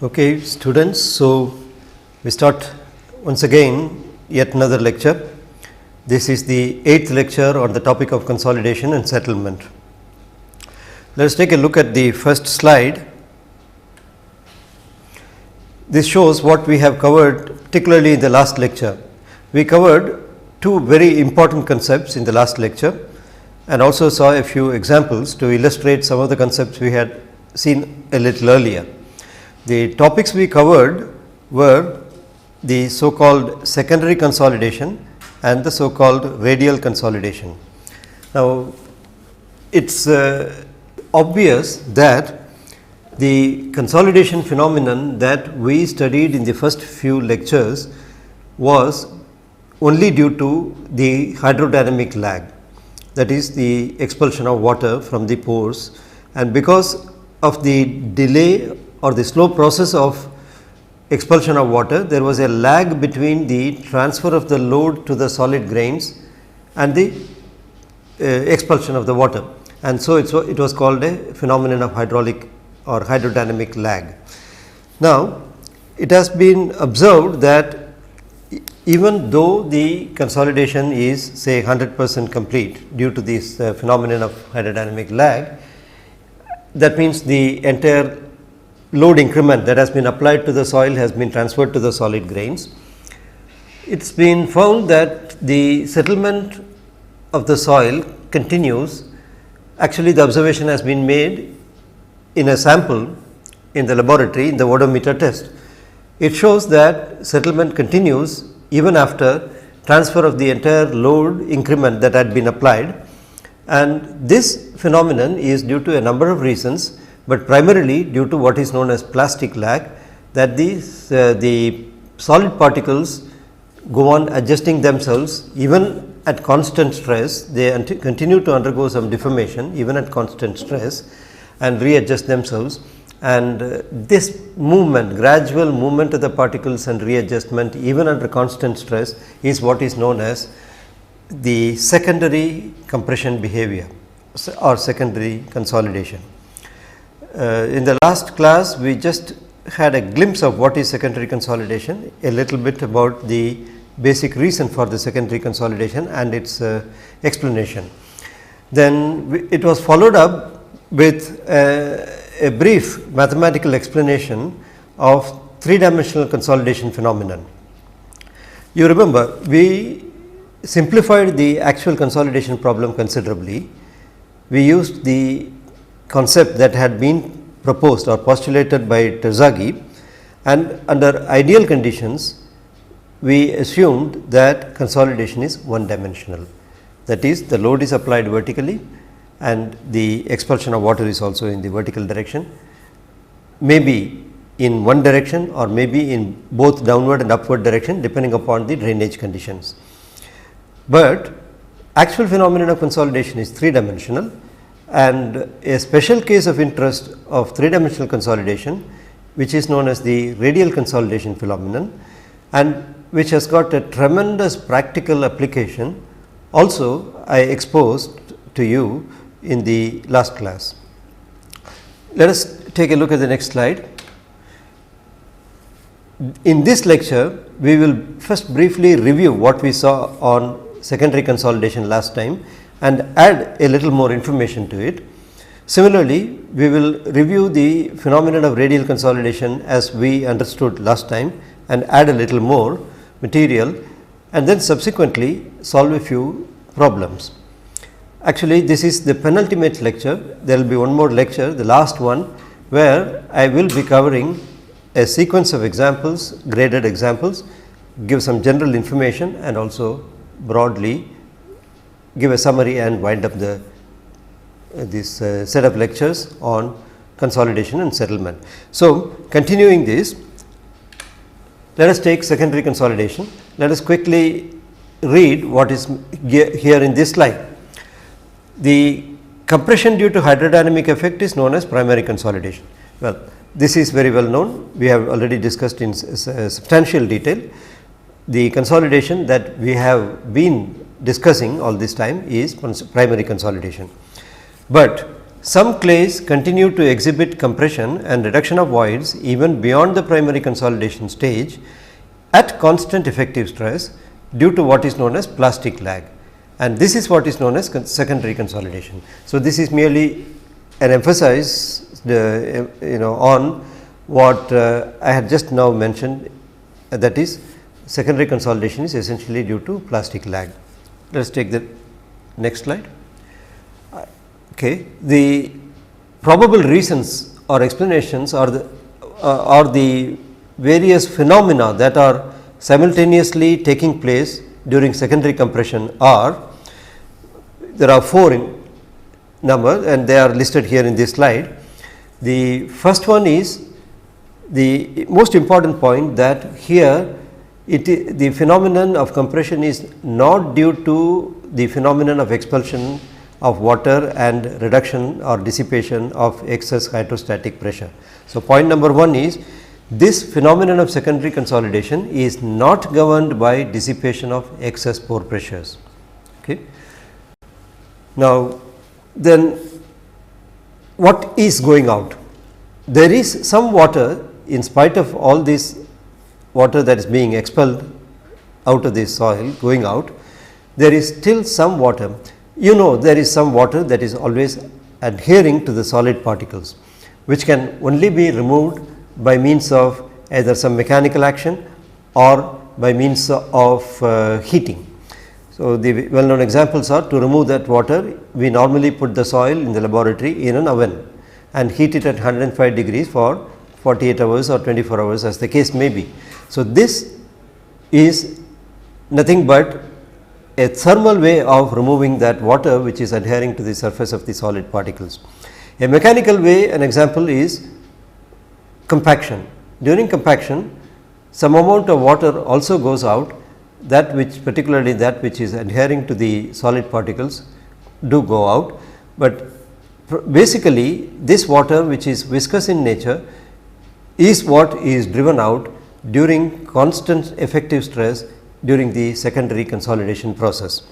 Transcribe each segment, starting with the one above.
Okay, students, so we start once again yet another lecture. This is the 8th lecture on the topic of consolidation and settlement. Let us take a look at the first slide. This shows what we have covered, particularly in the last lecture. We covered two very important concepts in the last lecture and also saw a few examples to illustrate some of the concepts we had seen a little earlier. The topics we covered were the so called secondary consolidation and the so called radial consolidation. Now, it is obvious that the consolidation phenomenon that we studied in the first few lectures was only due to the hydrodynamic lag, that is the expulsion of water from the pores, and because of the delay or the slow process of expulsion of water, there was a lag between the transfer of the load to the solid grains and the expulsion of the water, and so it was called a phenomenon of hydraulic or hydrodynamic lag. Now, it has been observed that even though the consolidation is say 100% complete due to this phenomenon of hydrodynamic lag, that means the entire load increment that has been applied to the soil has been transferred to the solid grains. It has been found that the settlement of the soil continues. Actually, the observation has been made in a sample in the laboratory in the odometer test. It shows that settlement continues even after transfer of the entire load increment that had been applied, and this phenomenon is due to a number of reasons, but primarily due to what is known as plastic lag, that the solid particles go on adjusting themselves even at constant stress. They continue to undergo some deformation even at constant stress and readjust themselves, and this movement, gradual movement of the particles and readjustment even under constant stress is what is known as the secondary compression behavior or secondary consolidation. In the last class, we just had a glimpse of what is secondary consolidation, a little bit about the basic reason for the secondary consolidation and its explanation. Then it was followed up with a brief mathematical explanation of three-dimensional consolidation phenomenon. You remember, we simplified the actual consolidation problem considerably. We used the concept that had been proposed or postulated by Terzaghi, and under ideal conditions we assumed that consolidation is one dimensional, that is, the load is applied vertically and the expulsion of water is also in the vertical direction, maybe in one direction or maybe in both downward and upward direction depending upon the drainage conditions. But actual phenomenon of consolidation is three dimensional, and a special case of interest of three-dimensional consolidation, which is known as the radial consolidation phenomenon, and which has got a tremendous practical application, also I exposed to you in the last class. Let us take a look at the next slide. In this lecture, we will first briefly review what we saw on secondary consolidation last time and add a little more information to it. Similarly, we will review the phenomenon of radial consolidation as we understood last time and add a little more material, and then subsequently solve a few problems. Actually, this is the penultimate lecture. There will be one more lecture, the last one, where I will be covering a sequence of examples, graded examples, give some general information and also broadly give a summary and wind up this set of lectures on consolidation and settlement. So, continuing this, let us take secondary consolidation. Let us quickly read what is here in this slide. The compression due to hydrodynamic effect is known as primary consolidation. Well, this is very well known. We have already discussed in substantial detail. The consolidation that we have been discussing all this time is primary consolidation. But some clays continue to exhibit compression and reduction of voids even beyond the primary consolidation stage at constant effective stress due to what is known as plastic lag, and this is what is known as secondary consolidation. So, this is merely an emphasis on what I had just now mentioned, that is secondary consolidation is essentially due to plastic lag. Let us take the next slide. Okay. The probable reasons or explanations are the various phenomena that are simultaneously taking place during secondary compression are, there are 4 in number and they are listed here in this slide. The first one is the most important point, that here the phenomenon of compression is not due to the phenomenon of expulsion of water and reduction or dissipation of excess hydrostatic pressure. So, point number 1 is this phenomenon of secondary consolidation is not governed by dissipation of excess pore pressures. Okay. Now, then what is going out? There is some water, in spite of all this water that is being expelled out of the soil going out, there is still some water. There is some water that is always adhering to the solid particles, which can only be removed by means of either some mechanical action or by means of heating. So, the well known examples are, to remove that water we normally put the soil in the laboratory in an oven and heat it at 105 degrees for 48 hours or 24 hours as the case may be. So, this is nothing but a thermal way of removing that water which is adhering to the surface of the solid particles. A mechanical way, an example is compaction. During compaction, some amount of water also goes out, that which particularly that which is adhering to the solid particles do go out, but basically this water which is viscous in nature is what is driven out during constant effective stress during the secondary consolidation process.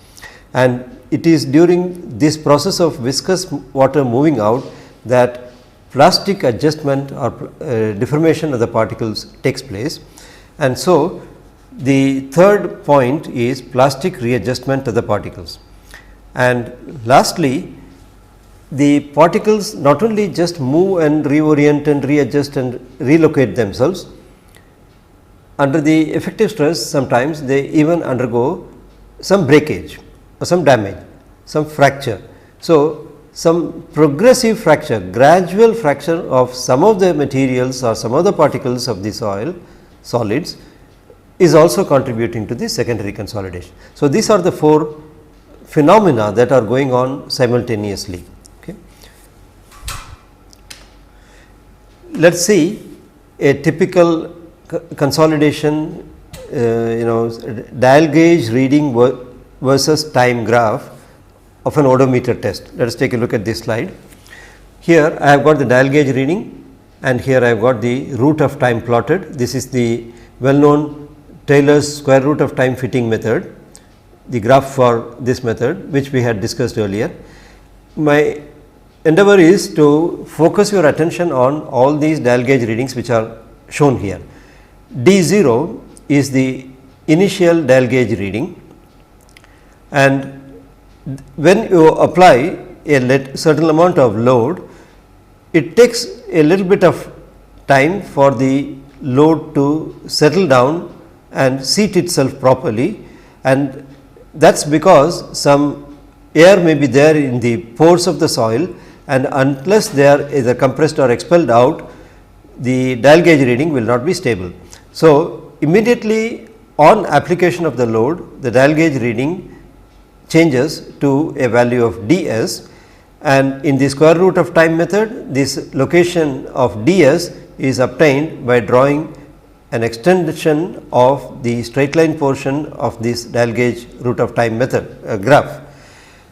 And it is during this process of viscous water moving out that plastic adjustment or deformation of the particles takes place. And so, the third point is plastic readjustment of the particles. And lastly, the particles not only just move and reorient and readjust and relocate themselves, under the effective stress sometimes they even undergo some breakage or some damage, some fracture. So, some progressive fracture, gradual fracture of some of the materials or some of the particles of the soil solids is also contributing to the secondary consolidation. So, these are the 4 phenomena that are going on simultaneously. Okay. Let us see a typical consolidation dial gauge reading versus time graph of an odometer test. Let us take a look at this slide. Here I have got the dial gauge reading and here I have got the root of time plotted. This is the well known Tailor's square root of time fitting method, the graph for this method which we had discussed earlier. My endeavor is to focus your attention on all these dial gauge readings which are shown here. D0 is the initial dial gauge reading, and when you apply a certain amount of load, it takes a little bit of time for the load to settle down and seat itself properly, and that is because some air may be there in the pores of the soil, and unless they are either compressed or expelled out, the dial gauge reading will not be stable. So, immediately on application of the load, the dial gauge reading changes to a value of ds, and in the square root of time method, this location of ds is obtained by drawing an extension of the straight line portion of this dial gauge root of time method graph.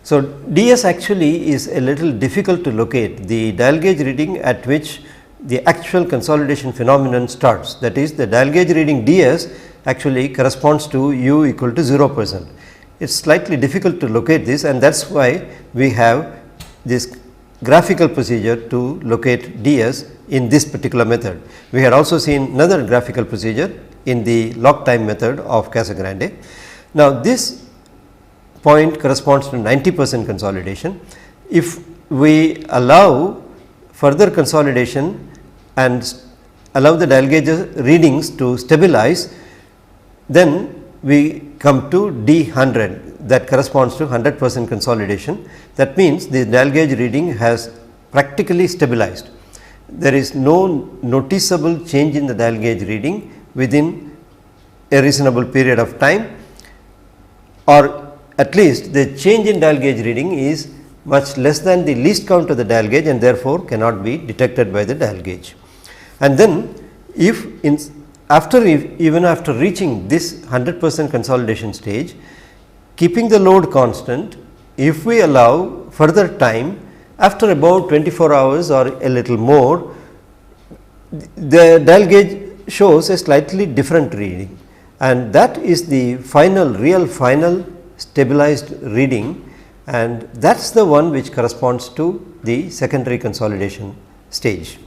So, ds actually is a little difficult to locate, the dial gauge reading at which the actual consolidation phenomenon starts, that is the dial gauge reading ds actually corresponds to u equal to 0%. It is slightly difficult to locate this, and that is why we have this graphical procedure to locate ds in this particular method. We had also seen another graphical procedure in the log time method of Casagrande. Now, this point corresponds to 90% consolidation. If we allow further consolidation and allow the dial gauge readings to stabilize, then we come to D100, that corresponds to 100% consolidation. That means the dial gauge reading has practically stabilized. There is no noticeable change in the dial gauge reading within a reasonable period of time, or at least the change in dial gauge reading is much less than the least count of the dial gauge, and therefore cannot be detected by the dial gauge. And then if even after reaching this 100% consolidation stage, keeping the load constant, if we allow further time, after about 24 hours or a little more, the dial gauge shows a slightly different reading, and that is the real final stabilized reading, and that is the one which corresponds to the secondary consolidation stage.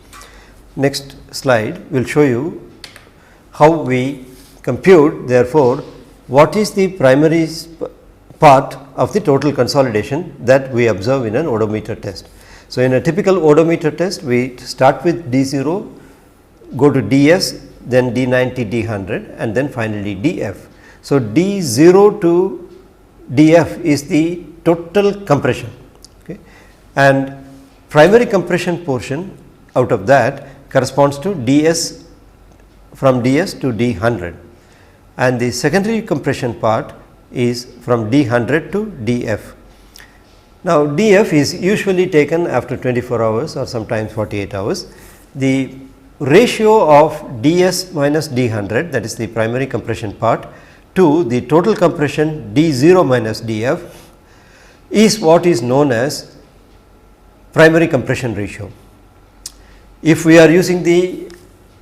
Next slide will show you how we compute, therefore, what is the primary part of the total consolidation that we observe in an odometer test. So, in a typical odometer test, we start with D0, go to DS, then D90, D100, and then finally DF. So, D0 to DF is the total compression, okay, and primary compression portion out of that corresponds to DS, from DS to D100, and the secondary compression part is from D100 to DF. Now, DF is usually taken after 24 hours or sometimes 48 hours. The ratio of DS minus D100, that is the primary compression part, to the total compression D0 minus DF is what is known as primary compression ratio. If we are using the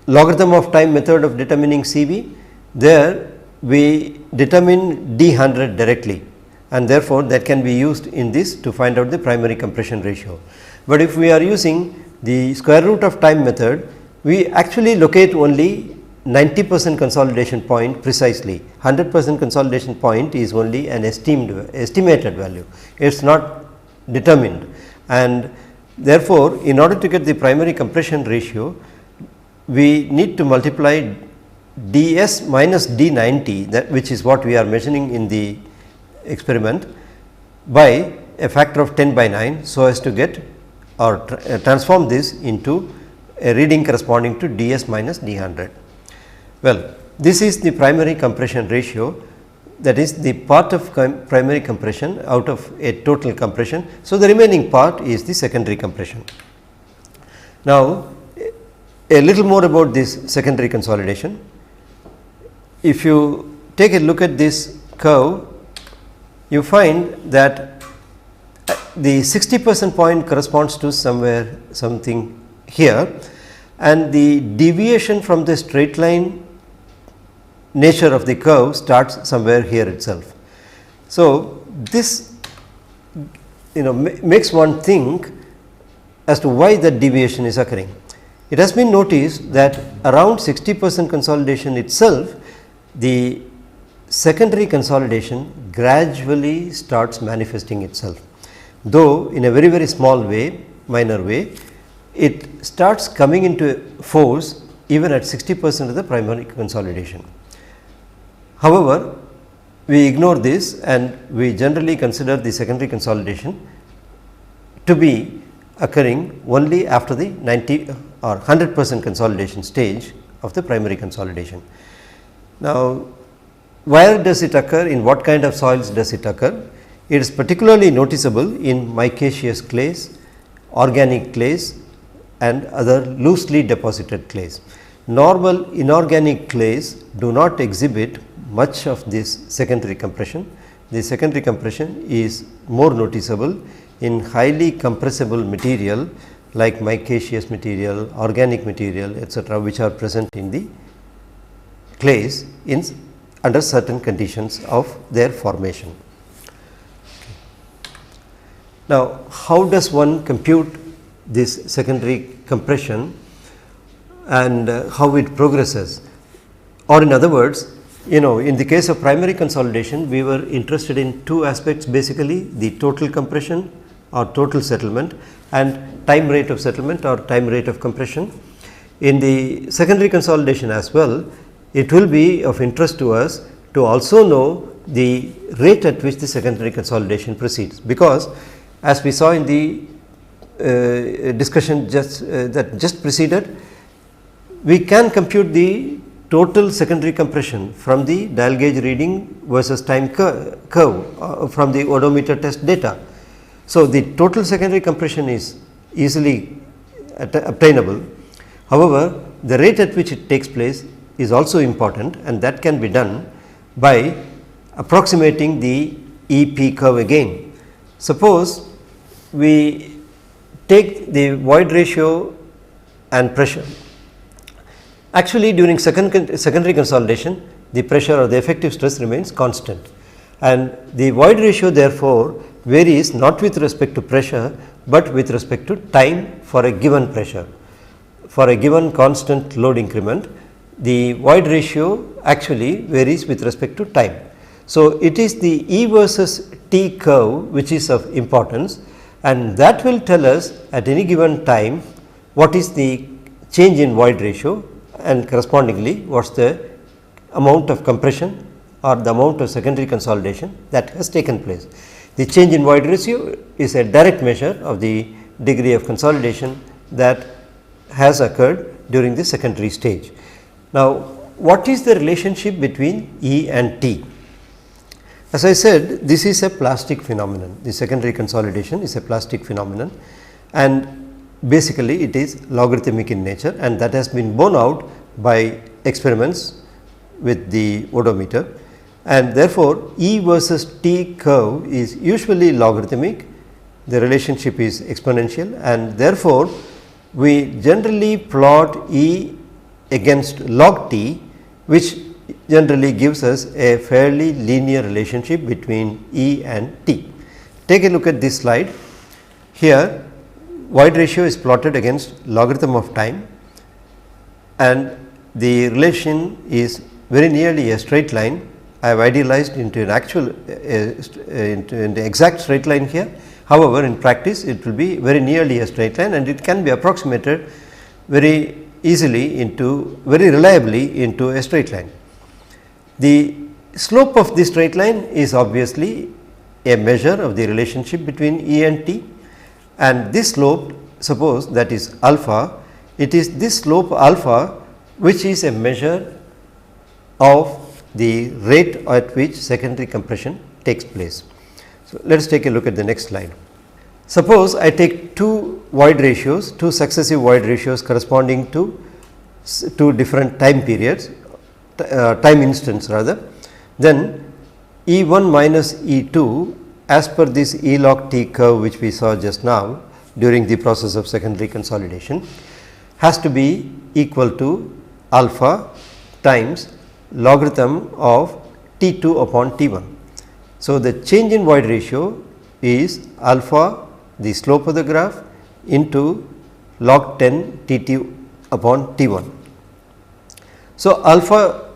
logarithm of time method of determining CV, there we determine D100 directly, and therefore, that can be used in this to find out the primary compression ratio. But if we are using the square root of time method, we actually locate only 90% consolidation point precisely. 100% consolidation point is only an estimated value, it is not determined, and therefore, in order to get the primary compression ratio, we need to multiply ds minus D90, that which is what we are measuring in the experiment, by a factor of 10 by 9, so as to get or transform this into a reading corresponding to ds minus D100. Well, this is the primary compression ratio, that is the part of primary compression out of a total compression. So, the remaining part is the secondary compression. Now, a little more about this secondary consolidation. If you take a look at this curve, you find that the 60% point corresponds to something here, and the deviation from the straight line nature of the curve starts somewhere here itself. So, this makes one think as to why that deviation is occurring. It has been noticed that around 60% consolidation itself, the secondary consolidation gradually starts manifesting itself, though in a very small way, minor way. It starts coming into force even at 60% of the primary consolidation. However, we ignore this and we generally consider the secondary consolidation to be occurring only after the 90 or 100% consolidation stage of the primary consolidation. Now, where does it occur? In what kind of soils does it occur? It is particularly noticeable in micaceous clays, organic clays, and other loosely deposited clays. Normal inorganic clays do not exhibit much of this secondary compression. The secondary compression is more noticeable in highly compressible material like micaceous material, organic material, etc., which are present in the clays under certain conditions of their formation. Now, how does one compute this secondary compression and how it progresses? Or in other words, in the case of primary consolidation, we were interested in two aspects basically, the total compression or total settlement and time rate of settlement or time rate of compression. In the secondary consolidation as well, it will be of interest to us to also know the rate at which the secondary consolidation proceeds, because as we saw in the discussion that just preceded, we can compute the total secondary compression from the dial gauge reading versus time curve from the odometer test data. So, the total secondary compression is easily obtainable. However, the rate at which it takes place is also important, and that can be done by approximating the EP curve again. Suppose we take the void ratio and pressure. Actually, during secondary consolidation, the pressure or the effective stress remains constant, and the void ratio therefore varies not with respect to pressure, but with respect to time for a given pressure. For a given constant load increment, the void ratio actually varies with respect to time. So, it is the E versus T curve which is of importance, and that will tell us at any given time what is the change in void ratio and correspondingly what is the amount of compression or the amount of secondary consolidation that has taken place. The change in void ratio is a direct measure of the degree of consolidation that has occurred during the secondary stage. Now, what is the relationship between E and T? As I said, this is a plastic phenomenon. The secondary consolidation is a plastic phenomenon, and basically it is logarithmic in nature, and that has been borne out by experiments with the odometer, and therefore, E versus T curve is usually logarithmic. The relationship is exponential, and therefore, we generally plot E against log T, which generally gives us a fairly linear relationship between E and T. Take a look at this slide. Here, void ratio is plotted against logarithm of time, and the relation is very nearly a straight line. I have idealized into an actual into an exact straight line here. However, in practice it will be very nearly a straight line, and it can be approximated very easily into very reliably into a straight line. The slope of this straight line is obviously a measure of the relationship between E and T, and this slope, suppose that is alpha, it is this slope alpha which is a measure of the rate at which secondary compression takes place. So, let us take a look at the next slide. Suppose I take two void ratios, two successive void ratios corresponding to two different time periods, time instants rather, then E1 minus E2 as per this E log T curve which we saw just now during the process of secondary consolidation has to be equal to alpha times logarithm of T2 upon T1. So, the change in void ratio is alpha, the slope of the graph, into log 10 T2 upon T1. So, alpha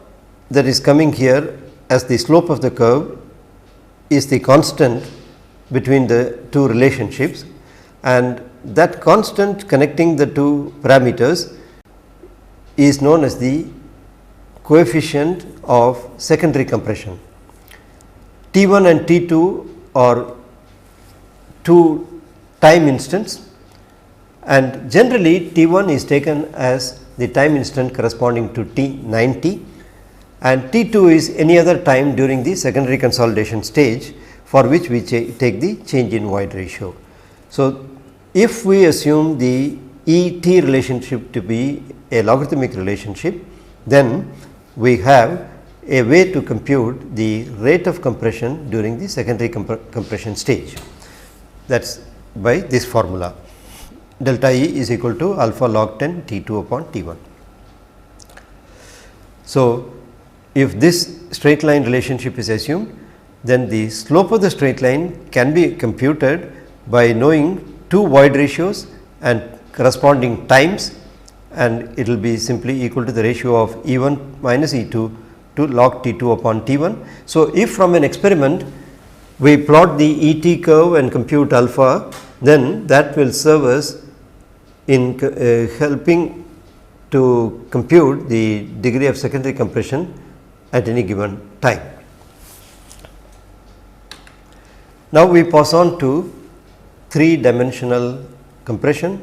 that is coming here as the slope of the curve is the constant between the two relationships, and that constant connecting the two parameters is known as the coefficient of secondary compression. T1 and T2 are two time instants, and generally T1 is taken as the time instant corresponding to T90, and T2 is any other time during the secondary consolidation stage for which we take the change in void ratio. So, if we assume the ET relationship to be a logarithmic relationship, then we have a way to compute the rate of compression during the secondary compression stage. That is by this formula, delta E is equal to alpha log 10 T2 upon T1. So, if this straight line relationship is assumed, then the slope of the straight line can be computed by knowing two void ratios and corresponding times, and it will be simply equal to the ratio of E1 minus E2 to log T2 upon T1. So, if from an experiment we plot the ET curve and compute alpha, then that will serve us in helping to compute the degree of secondary compression at any given time. Now, we pass on to 3-dimensional compression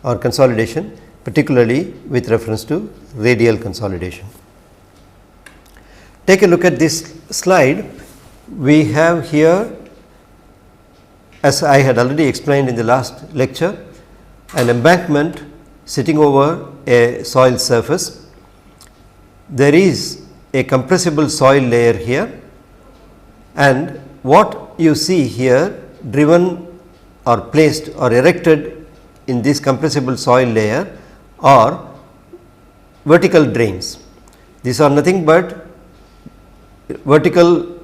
or consolidation, particularly with reference to radial consolidation. Take a look at this slide. We have here, as I had already explained in the last lecture, an embankment sitting over a soil surface. There is a compressible soil layer here, and what you see here driven or placed or erected in this compressible soil layer are vertical drains. These are nothing but vertical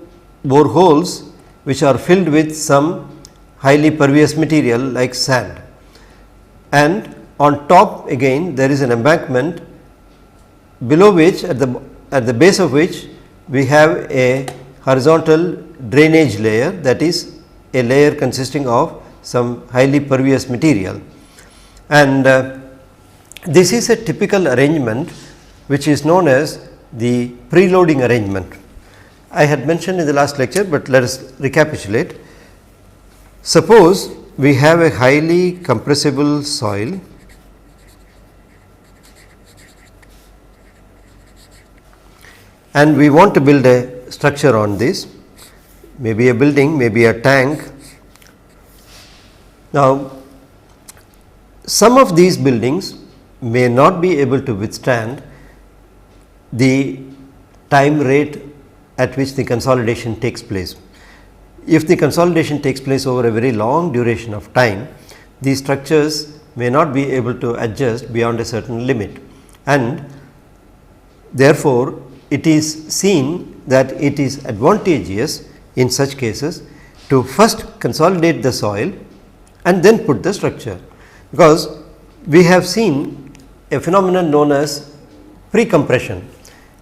boreholes which are filled with some highly pervious material like sand, and on top again there is an embankment below which at the base of which we have a horizontal drainage layer, that is a layer consisting of some highly pervious material. And this is a typical arrangement which is known as the preloading arrangement. I had mentioned in the last lecture, but let us recapitulate. Suppose we have a highly compressible soil and we want to build a structure on this, maybe a building, maybe a tank. Now, some of these buildings may not be able to withstand the time rate at which the consolidation takes place. If the consolidation takes place over a very long duration of time, these structures may not be able to adjust beyond a certain limit, and therefore, it is seen that it is advantageous in such cases to first consolidate the soil and then put the structure, because we have seen a phenomenon known as pre-compression,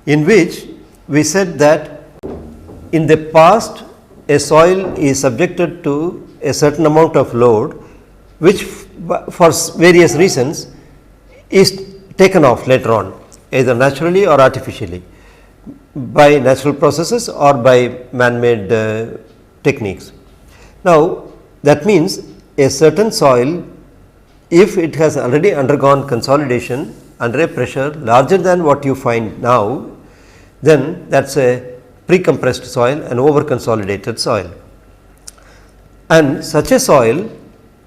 in which we said that in the past a soil is subjected to a certain amount of load, which for various reasons is taken off later on, either naturally or artificially, by natural processes or by man-made techniques. Now, that means a certain soil, if it has already undergone consolidation under a pressure larger than what you find now, then that is a pre-compressed soil, an over consolidated soil. And such a soil,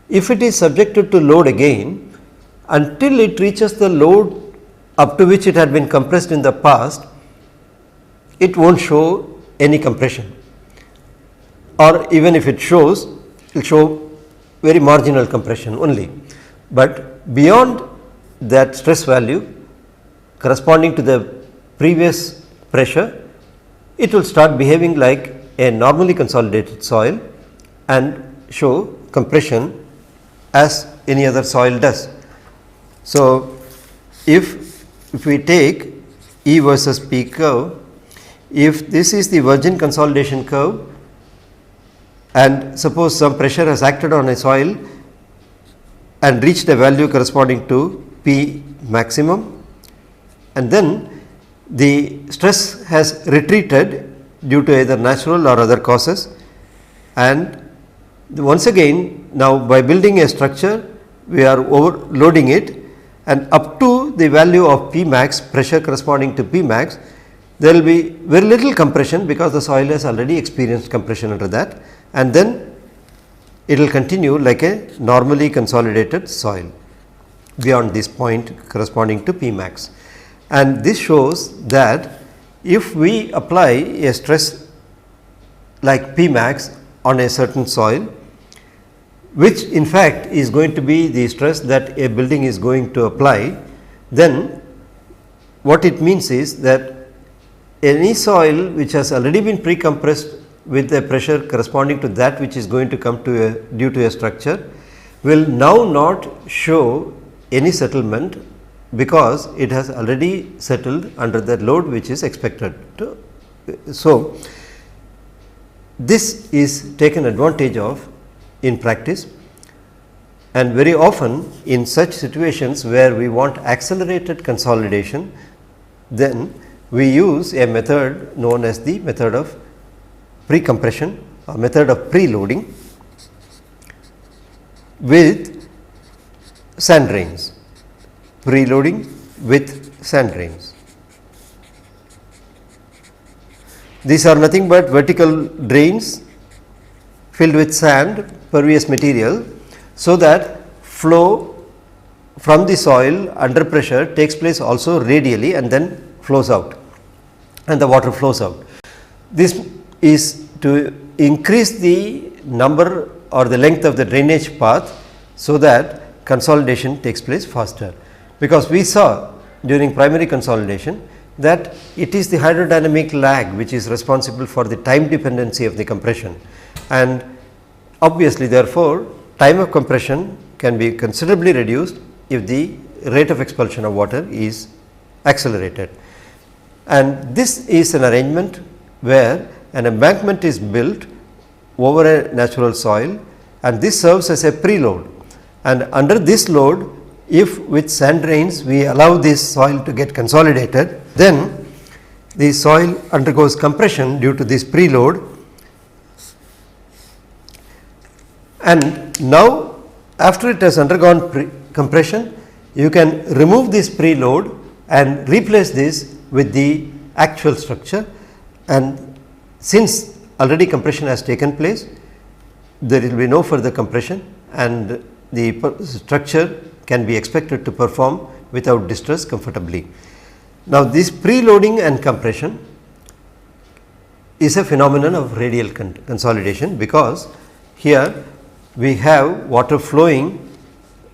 if it is subjected to load again, until it reaches the load up to which it had been compressed in the past, it will not show any compression, or even if it shows, it will show very marginal compression only. But beyond that stress value corresponding to the previous pressure, it will start behaving like a normally consolidated soil and show compression as any other soil does. So, if we take E versus P curve, if this is the virgin consolidation curve and suppose some pressure has acted on a soil and reached a value corresponding to P maximum, and then the stress has retreated due to either natural or other causes, and once again now by building a structure we are overloading it, and up to the value of P max, pressure corresponding to P max, there will be very little compression because the soil has already experienced compression under that, and then it will continue like a normally consolidated soil beyond this point corresponding to P max. And this shows that if we apply a stress like P max on a certain soil, which in fact is going to be the stress that a building is going to apply, then what it means is that any soil which has already been pre-compressed with a pressure corresponding to that which is going to come to due to a structure will now not show any settlement, because it has already settled under the load which is expected to. So, this is taken advantage of in practice, and very often in such situations where we want accelerated consolidation, then we use a method known as the method of pre-compression or method of preloading with sand drains, preloading with sand drains. These are nothing but vertical drains filled with sand, pervious material, so that flow from the soil under pressure takes place also radially and then flows out, and the water flows out. This is to increase the number or the length of the drainage path, so that consolidation takes place faster, because we saw during primary consolidation that it is the hydrodynamic lag which is responsible for the time dependency of the compression, and obviously therefore, time of compression can be considerably reduced if the rate of expulsion of water is accelerated. And this is an arrangement where an embankment is built over a natural soil, and this serves as a preload, and under this load, if with sand drains we allow this soil to get consolidated, then the soil undergoes compression due to this preload, and now after it has undergone compression, you can remove this preload and replace this with the actual structure, and since already compression has taken place, there will be no further compression and the structure can be expected to perform without distress comfortably. Now, this preloading and compression is a phenomenon of radial consolidation, because here we have water flowing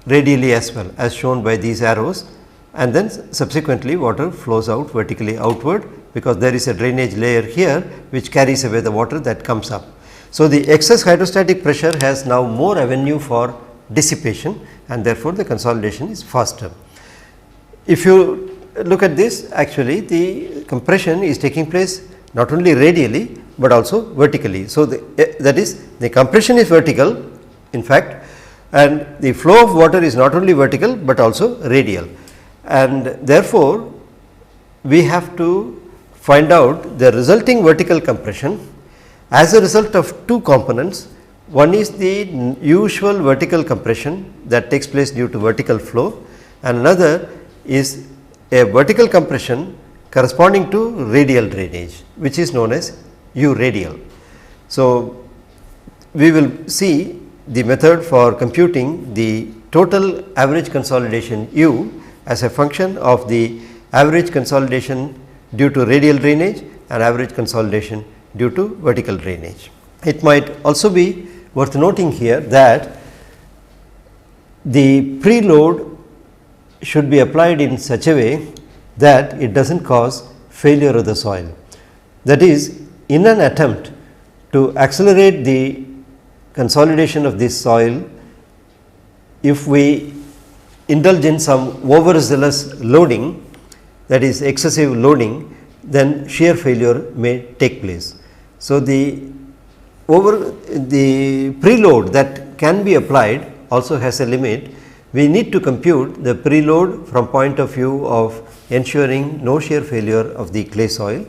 radially as well, as shown by these arrows, and then subsequently water flows out vertically outward, because there is a drainage layer here which carries away the water that comes up. So, the excess hydrostatic pressure has now more avenue for dissipation, and therefore, the consolidation is faster. If you look at this, actually the compression is taking place not only radially, but also vertically. So, that is, the compression is vertical in fact, and the flow of water is not only vertical, but also radial, and therefore, we have to find out the resulting vertical compression as a result of two components. One is the usual vertical compression that takes place due to vertical flow, and another is a vertical compression corresponding to radial drainage, which is known as U radial. So, we will see the method for computing the total average consolidation U as a function of the average consolidation due to radial drainage and average consolidation due to vertical drainage. It might also be worth noting here that the preload should be applied in such a way that it does not cause failure of the soil. That is, in an attempt to accelerate the consolidation of this soil, if we indulge in some overzealous loading, that is excessive loading, then shear failure may take place. So, the preload that can be applied also has a limit. We need to compute the preload from point of view of ensuring no shear failure of the clay soil,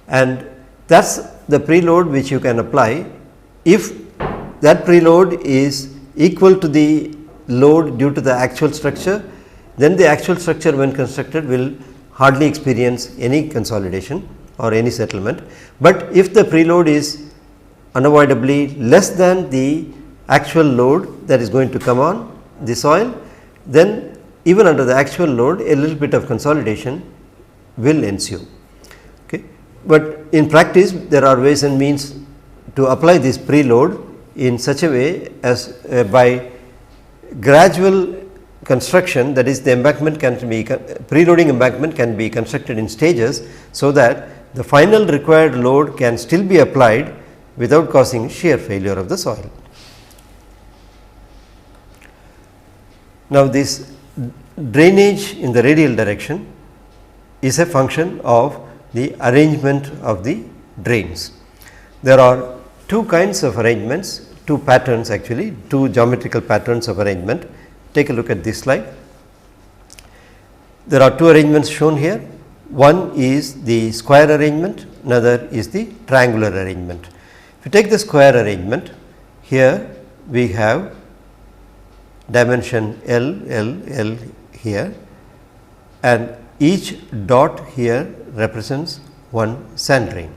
and that is the preload which you can apply if that preload is equal to the load due to the actual structure. Then the actual structure when constructed will hardly experience any consolidation or any settlement, but if the preload is unavoidably less than the actual load that is going to come on the soil, then even under the actual load a little bit of consolidation will ensue. Okay. But in practice there are ways and means to apply this preload in such a way as by gradual construction, that is, the embankment can be preloading embankment can be constructed in stages, so that the final required load can still be applied without causing shear failure of the soil. Now, this drainage in the radial direction is a function of the arrangement of the drains. There are two kinds of arrangements, two patterns actually, two geometrical patterns of arrangement. Take a look at this slide. There are two arrangements shown here. One is the square arrangement, another is the triangular arrangement. If you take the square arrangement, here we have dimension L, L, L here, and each dot here represents one sand drain.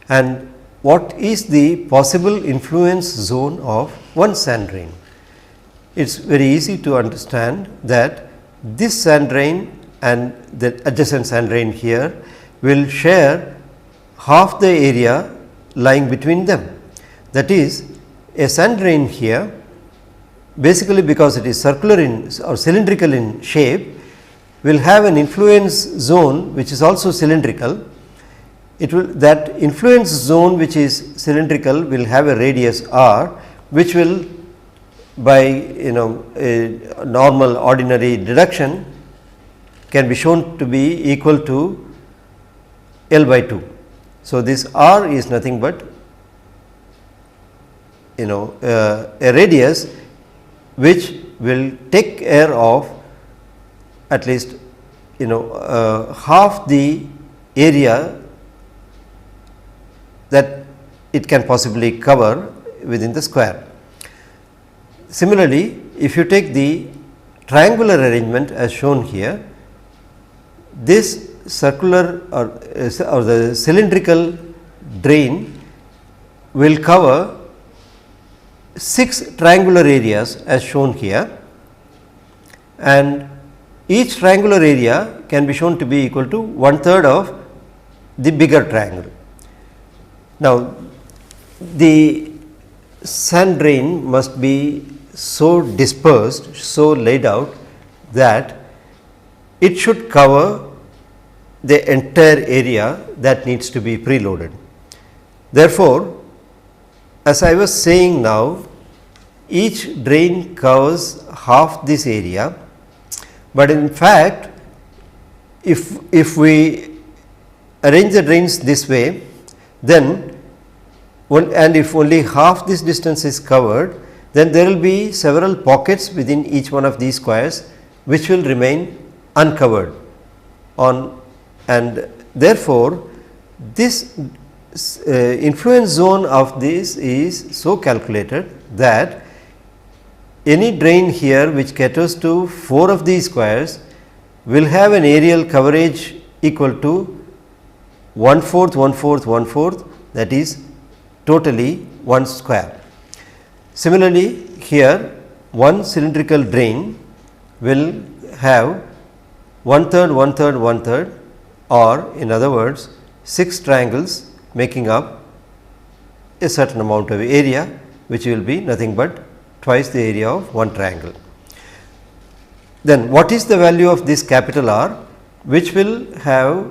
And what is the possible influence zone of one sand drain? It is very easy to understand that this sand drain and the adjacent sand drain here will share half the area lying between them. That is, a sand drain here, basically because it is circular in or cylindrical in shape, will have an influence zone which is also cylindrical. It will, that influence zone which is cylindrical will have a radius r, which will, by a normal ordinary deduction, can be shown to be equal to L by 2. So, this r is nothing but a radius which will take care of at least half the area that it can possibly cover within the square. Similarly, if you take the triangular arrangement as shown here, this circular or the cylindrical drain will cover 6 triangular areas as shown here, and each triangular area can be shown to be equal to 1/3 of the bigger triangle. Now, the sand drain must be so dispersed, so laid out that it should cover the entire area that needs to be preloaded. Therefore, as I was saying now, each drain covers half this area, but in fact, if we arrange the drains this way, then and if only half this distance is covered, then there will be several pockets within each one of these squares which will remain uncovered and therefore, this influence zone of this is so calculated that any drain here which caters to 4 of these squares will have an aerial coverage equal to 1/4, 1/4, 1/4, that is totally 1 square. Similarly, here one cylindrical drain will have 1/3, 1/3, 1/3, or in other words 6 triangles making up a certain amount of area, which will be nothing but twice the area of one triangle. Then what is the value of this capital R, which will have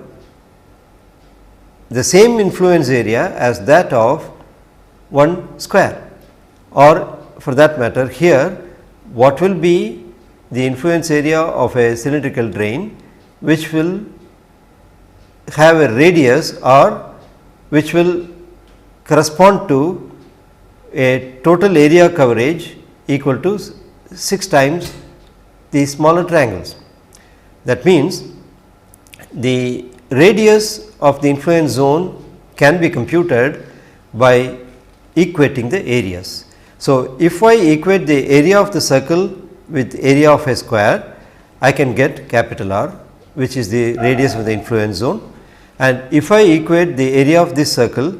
the same influence area as that of one square, or for that matter here what will be the influence area of a cylindrical drain which will have a radius r which will correspond to a total area coverage equal to 6 times the smaller triangles. That means, the radius of the influence zone can be computed by equating the areas. So, if I equate the area of the circle with area of a square, I can get capital R, which is the radius of the influence zone, and if I equate the area of this circle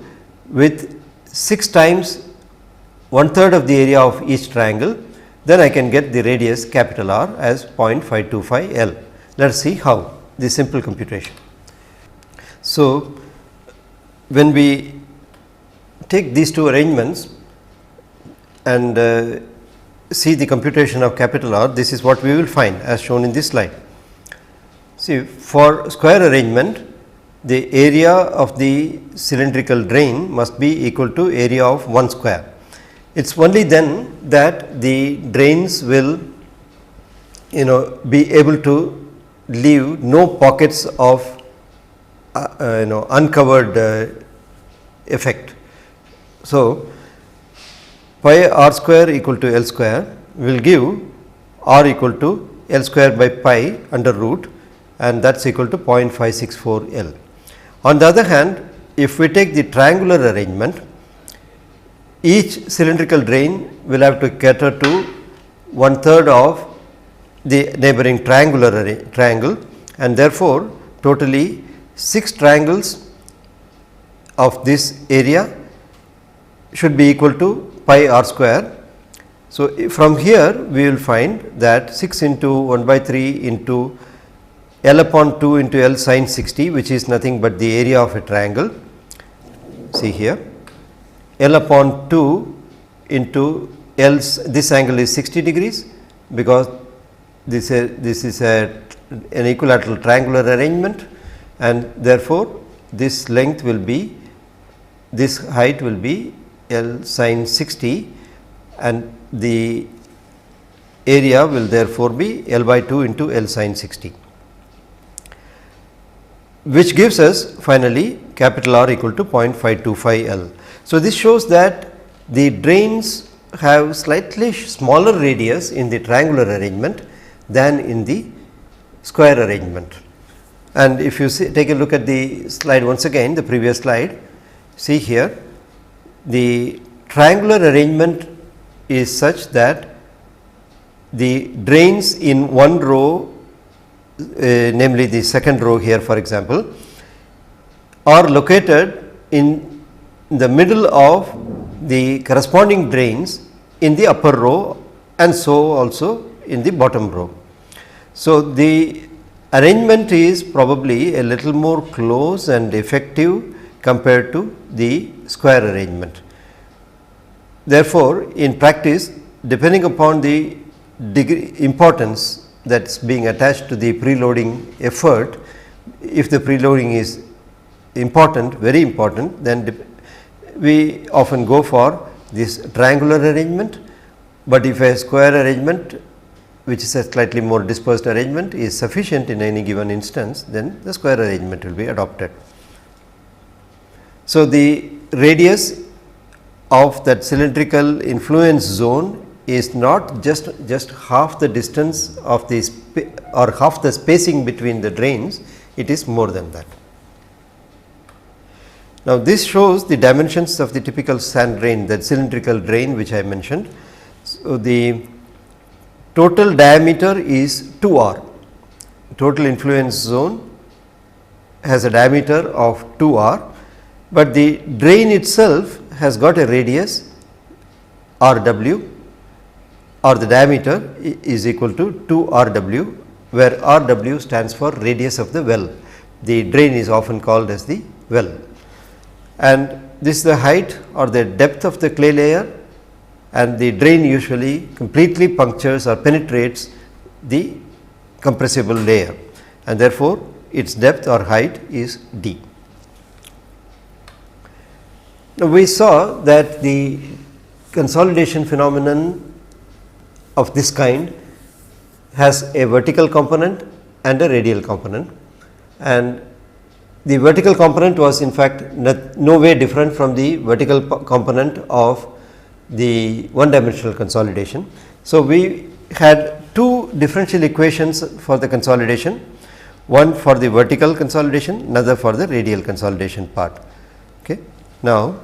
with 6 times 1/3 of the area of each triangle, then I can get the radius capital R as 0.525 L. Let us see how, the simple computation. So, when we take these two arrangements and see the computation of capital R, this is what we will find as shown in this slide. See, for square arrangement, the area of the cylindrical drain must be equal to area of 1 square. It is only then that the drains will be able to leave no pockets of uncovered effect. So, pi r square equal to L square will give r equal to L square by pi under root, and that is equal to 0.564 L. On the other hand, if we take the triangular arrangement, each cylindrical drain will have to cater to 1/3 of the neighboring triangle, and therefore, totally 6 triangles of this area should be equal to pi r square. So, from here we will find that 6 into 1 by 3 into L upon 2 into L sin 60, which is nothing but the area of a triangle. See here, L upon 2 into L, this angle is 60 degrees, because this is an equilateral triangular arrangement, and therefore, this length will be, this height will be L sin 60, and the area will therefore be L by 2 into L sin 60, which gives us finally capital R equal to 0.525 L. So, this shows that the drains have slightly smaller radius in the triangular arrangement than in the square arrangement. And if you take a look at the slide once again, the previous slide, see here, the triangular arrangement is such that the drains in one row, namely the second row here for example, are located in the middle of the corresponding drains in the upper row, and so also in the bottom row. So, the arrangement is probably a little more close and effective compared to the square arrangement. Therefore, in practice, depending upon the degree importance that is being attached to the preloading effort, if the preloading is important, very important, then we often go for this triangular arrangement, but if a square arrangement, which is a slightly more dispersed arrangement, is sufficient in any given instance, then the square arrangement will be adopted. So, the radius of that cylindrical influence zone is not just half the distance of the or half the spacing between the drains, it is more than that. Now, this shows the dimensions of the typical sand drain, that cylindrical drain which I mentioned. So, the total diameter is 2r, total influence zone has a diameter of 2r, but the drain itself has got a radius Rw, or the diameter is equal to 2Rw, where Rw stands for radius of the well. The drain is often called as the well, and this is the height or the depth of the clay layer, and the drain usually completely punctures or penetrates the compressible layer, and therefore, its depth or height is d. Now, we saw that the consolidation phenomenon of this kind has a vertical component and a radial component, and the vertical component was in fact no way different from the vertical component of the one dimensional consolidation. So, we had two differential equations for the consolidation, one for the vertical consolidation, another for the radial consolidation part. Okay. Now,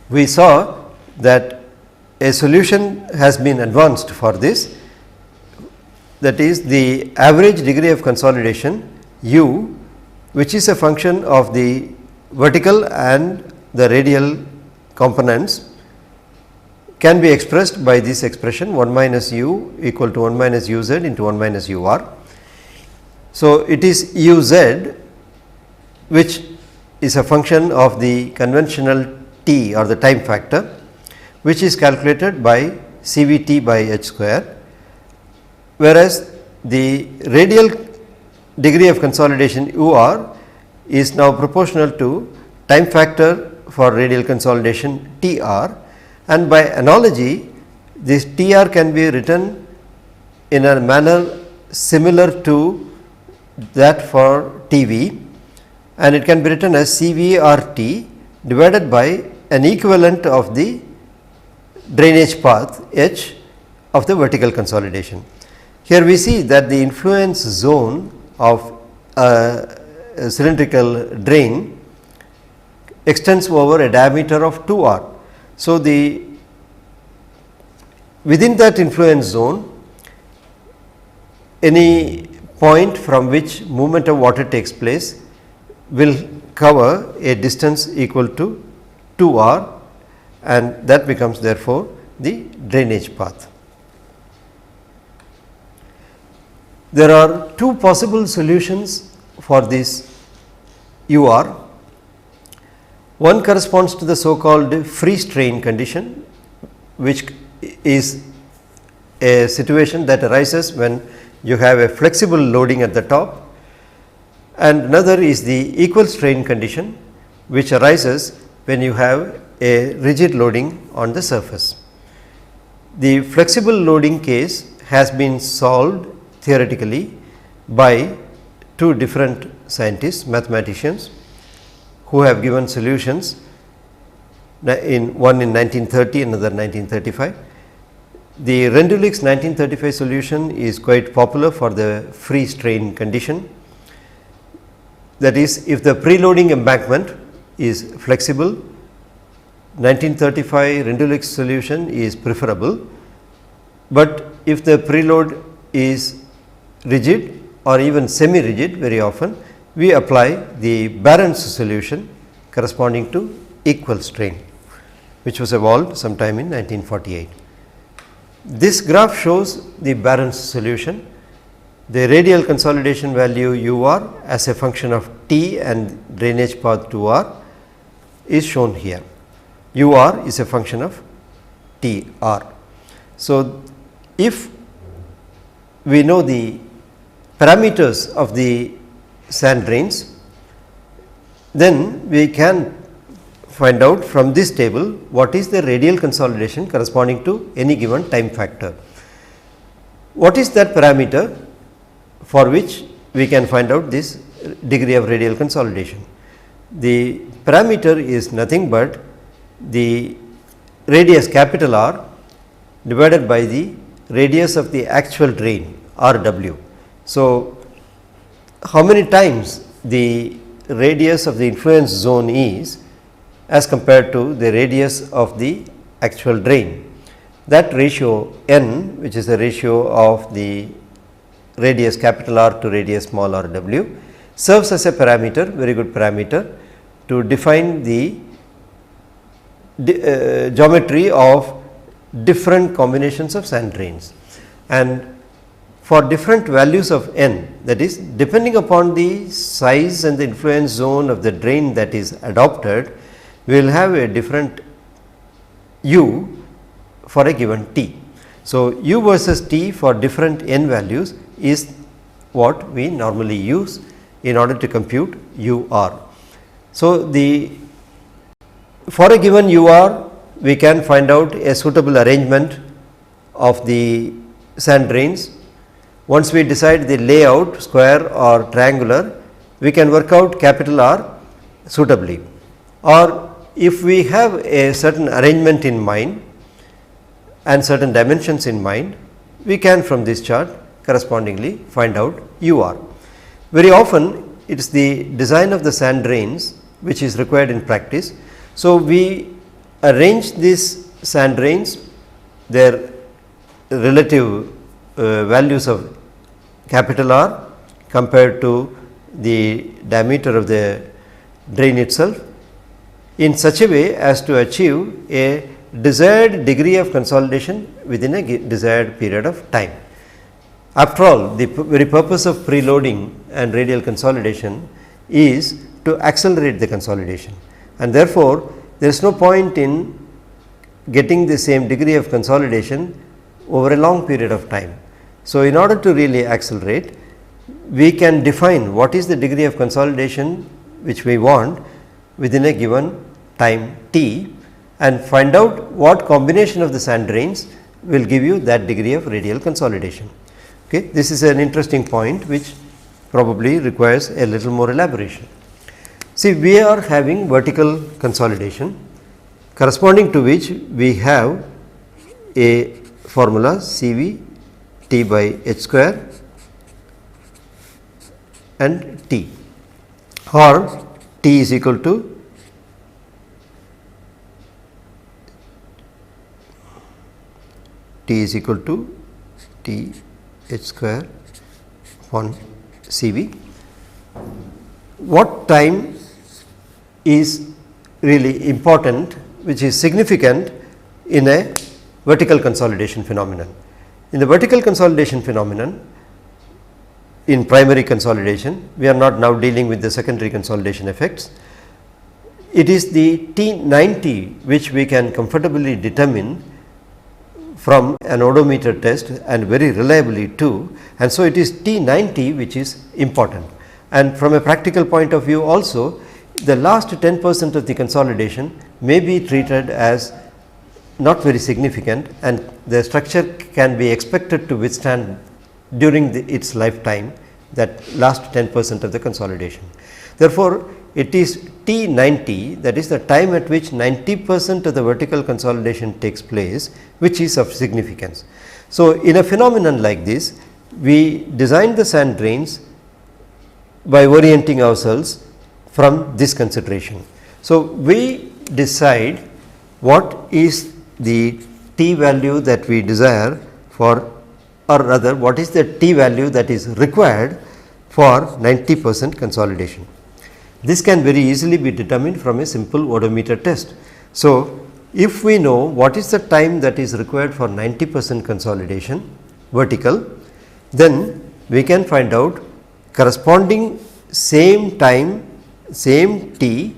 we saw that a solution has been advanced for this, that is the average degree of consolidation u, which is a function of the vertical and the radial components, can be expressed by this expression 1 minus u equal to 1 minus u z into 1 minus u r. So, it is u z which is a function of the conventional t or the time factor, which is calculated by CVT by h square, whereas the radial degree of consolidation u r is now proportional to time factor for radial consolidation TR, and by analogy this TR can be written in a manner similar to that for TV, and it can be written as CVRT divided by an equivalent of the drainage path H of the vertical consolidation. Here we see that the influence zone of a cylindrical drain extends over a diameter of 2r. So, within that influence zone, any point from which movement of water takes place will cover a distance equal to 2r, and that becomes therefore the drainage path. There are two possible solutions for this UR. One corresponds to the so called free strain condition, which is a situation that arises when you have a flexible loading at the top, and another is the equal strain condition, which arises when you have a rigid loading on the surface. The flexible loading case has been solved theoretically by two different scientists, mathematicians, who have given solutions, one in 1930, another 1935. The Rendulich's 1935 solution is quite popular for the free strain condition. That is, if the preloading embankment is flexible, 1935 Rendulich's solution is preferable, but if the preload is rigid or even semi rigid, very often we apply the Barron's solution corresponding to equal strain, which was evolved sometime in 1948. This graph shows the Barron's solution. The radial consolidation value UR as a function of T and drainage path 2R is shown here. UR is a function of TR. So, if we know the parameters of the sand drains, then we can find out from this table what is the radial consolidation corresponding to any given time factor. What is that parameter for which we can find out this degree of radial consolidation? The parameter is nothing but the radius capital R divided by the radius of the actual drain RW. So, how many times the radius of the influence zone is as compared to the radius of the actual drain. That ratio n, which is the ratio of the radius capital R to radius small r w, serves as a parameter, very good parameter, to define the geometry of different combinations of sand drains. And for different values of n, that is, depending upon the size and the influence zone of the drain that is adopted, we will have a different u for a given t. So, u versus t for different n values is what we normally use in order to compute UR. So, for a given UR, we can find out a suitable arrangement of the sand drains. Once we decide the layout, square or triangular, we can work out capital R suitably. Or if we have a certain arrangement in mind and certain dimensions in mind, we can from this chart correspondingly find out UR. Very often it is the design of the sand drains which is required in practice. So, we arrange these sand drains, their relative values of capital R compared to the diameter of the drain itself, in such a way as to achieve a desired degree of consolidation within a desired period of time. After all, the very purpose of preloading and radial consolidation is to accelerate the consolidation, and therefore, there is no point in getting the same degree of consolidation over a long period of time. So, in order to really accelerate, we can define what is the degree of consolidation which we want within a given time t, and find out what combination of the sand grains will give you that degree of radial consolidation. Okay. This is an interesting point which probably requires a little more elaboration. See, we are having vertical consolidation, corresponding to which we have a formula CV T by h square and T, or T is equal to T h square upon CV. What time is really important, which is significant in a vertical consolidation phenomenon? In the vertical consolidation phenomenon, in primary consolidation, we are not now dealing with the secondary consolidation effects. It is the T90 which we can comfortably determine from an odometer test, and very reliably too, and so it is T90 which is important. And from a practical point of view also, the last 10% of the consolidation may be treated as not very significant, and the structure can be expected to withstand during its lifetime that last 10% of the consolidation. Therefore, it is T90, that is the time at which 90% of the vertical consolidation takes place, which is of significance. So, in a phenomenon like this, we design the sand drains by orienting ourselves from this consideration. So, we decide what is the T value that we desire for, or rather what is the T value that is required for 90% consolidation. This can very easily be determined from a simple odometer test. So, if we know what is the time that is required for 90% consolidation vertical, then we can find out corresponding same time, same T,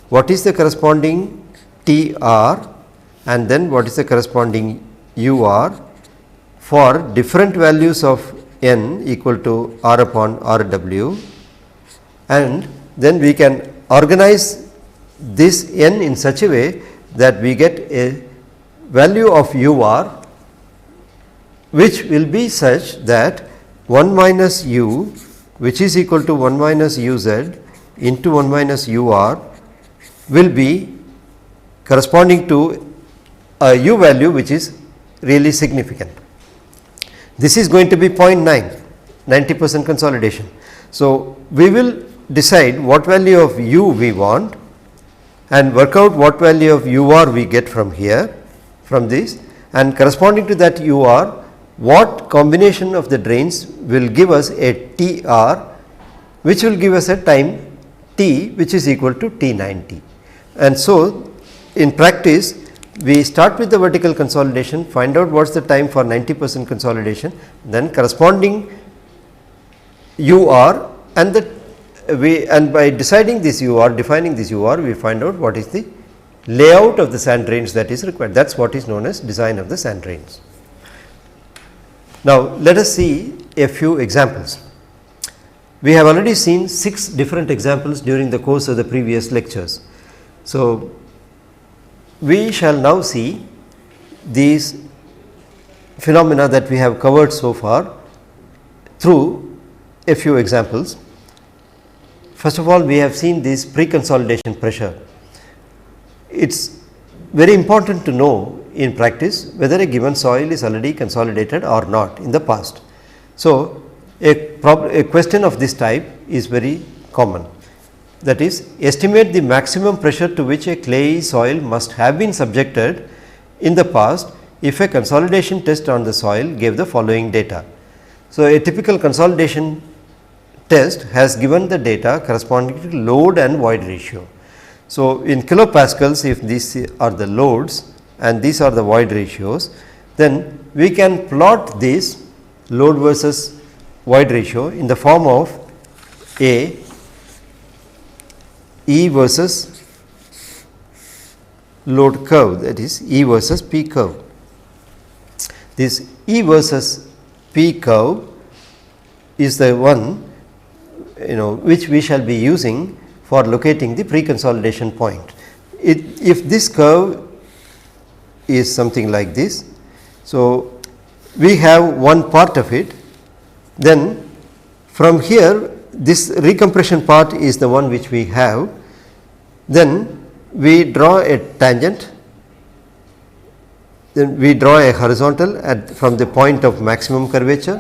what is the corresponding TR, and then what is the corresponding UR for different values of n equal to R upon RW, and then we can organize this n in such a way that we get a value of UR which will be such that 1 minus U, which is equal to 1 minus UZ into 1 minus UR, will be corresponding to a U value which is really significant. This is going to be 0.9, 90% consolidation. So, we will decide what value of U we want and work out what value of UR we get from here, from this, and corresponding to that UR, what combination of the drains will give us a TR, which will give us a time T which is equal to T90. And so, in practice, we start with the vertical consolidation, find out what is the time for 90% consolidation, then corresponding UR, and by deciding this UR, defining this UR, we find out what is the layout of the sand drains that is required. That is what is known as design of the sand drains. Now, let us see a few examples. We have already seen 6 different examples during the course of the previous lectures. So, we shall now see these phenomena that we have covered so far through a few examples. First of all, we have seen this pre-consolidation pressure. It is very important to know in practice whether a given soil is already consolidated or not in the past. So, a question of this type is very common, that is, estimate the maximum pressure to which a clayey soil must have been subjected in the past if a consolidation test on the soil gave the following data. So, a typical consolidation test has given the data corresponding to load and void ratio. So, in kilopascals, if these are the loads and these are the void ratios, then we can plot this load versus void ratio in the form of a E versus load curve, that is E versus P curve. This E versus P curve is the one which we shall be using for locating the pre-consolidation point. If this curve is something like this, so we have one part of it, then from here this recompression part is the one which we have, then we draw a tangent, then we draw a horizontal from the point of maximum curvature,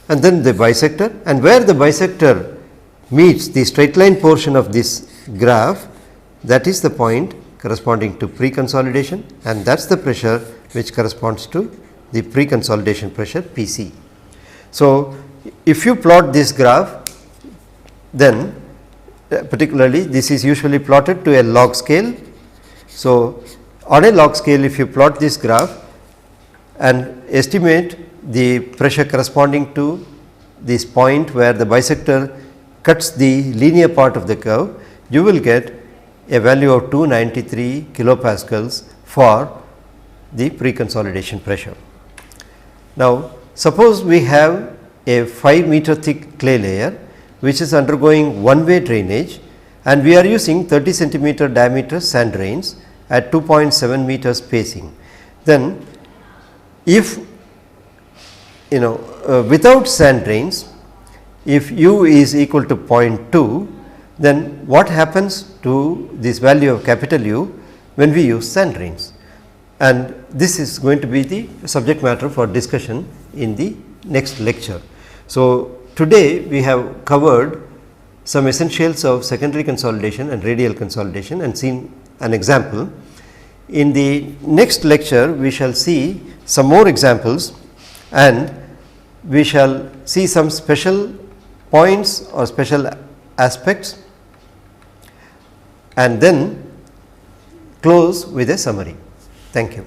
and then the bisector, and where the bisector meets the straight line portion of this graph, that is the point corresponding to pre-consolidation, and that is the pressure which corresponds to the pre-consolidation pressure Pc. So, if you plot this graph, then particularly this is usually plotted to a log scale. So, on a log scale, if you plot this graph and estimate the pressure corresponding to this point where the bisector cuts the linear part of the curve, you will get a value of 293 kilopascals for the pre-consolidation pressure. Now, suppose we have a 5 meter thick clay layer which is undergoing one way drainage, and we are using 30 centimeter diameter sand drains at 2.7 meter spacing. Then if without sand drains, if u is equal to 0.2, then what happens to this value of capital U when we use sand drains? And this is going to be the subject matter for discussion in the next lecture. So, today we have covered some essentials of secondary consolidation and radial consolidation and seen an example. In the next lecture, we shall see some more examples, and we shall see some special points or special aspects, and then close with a summary. Thank you.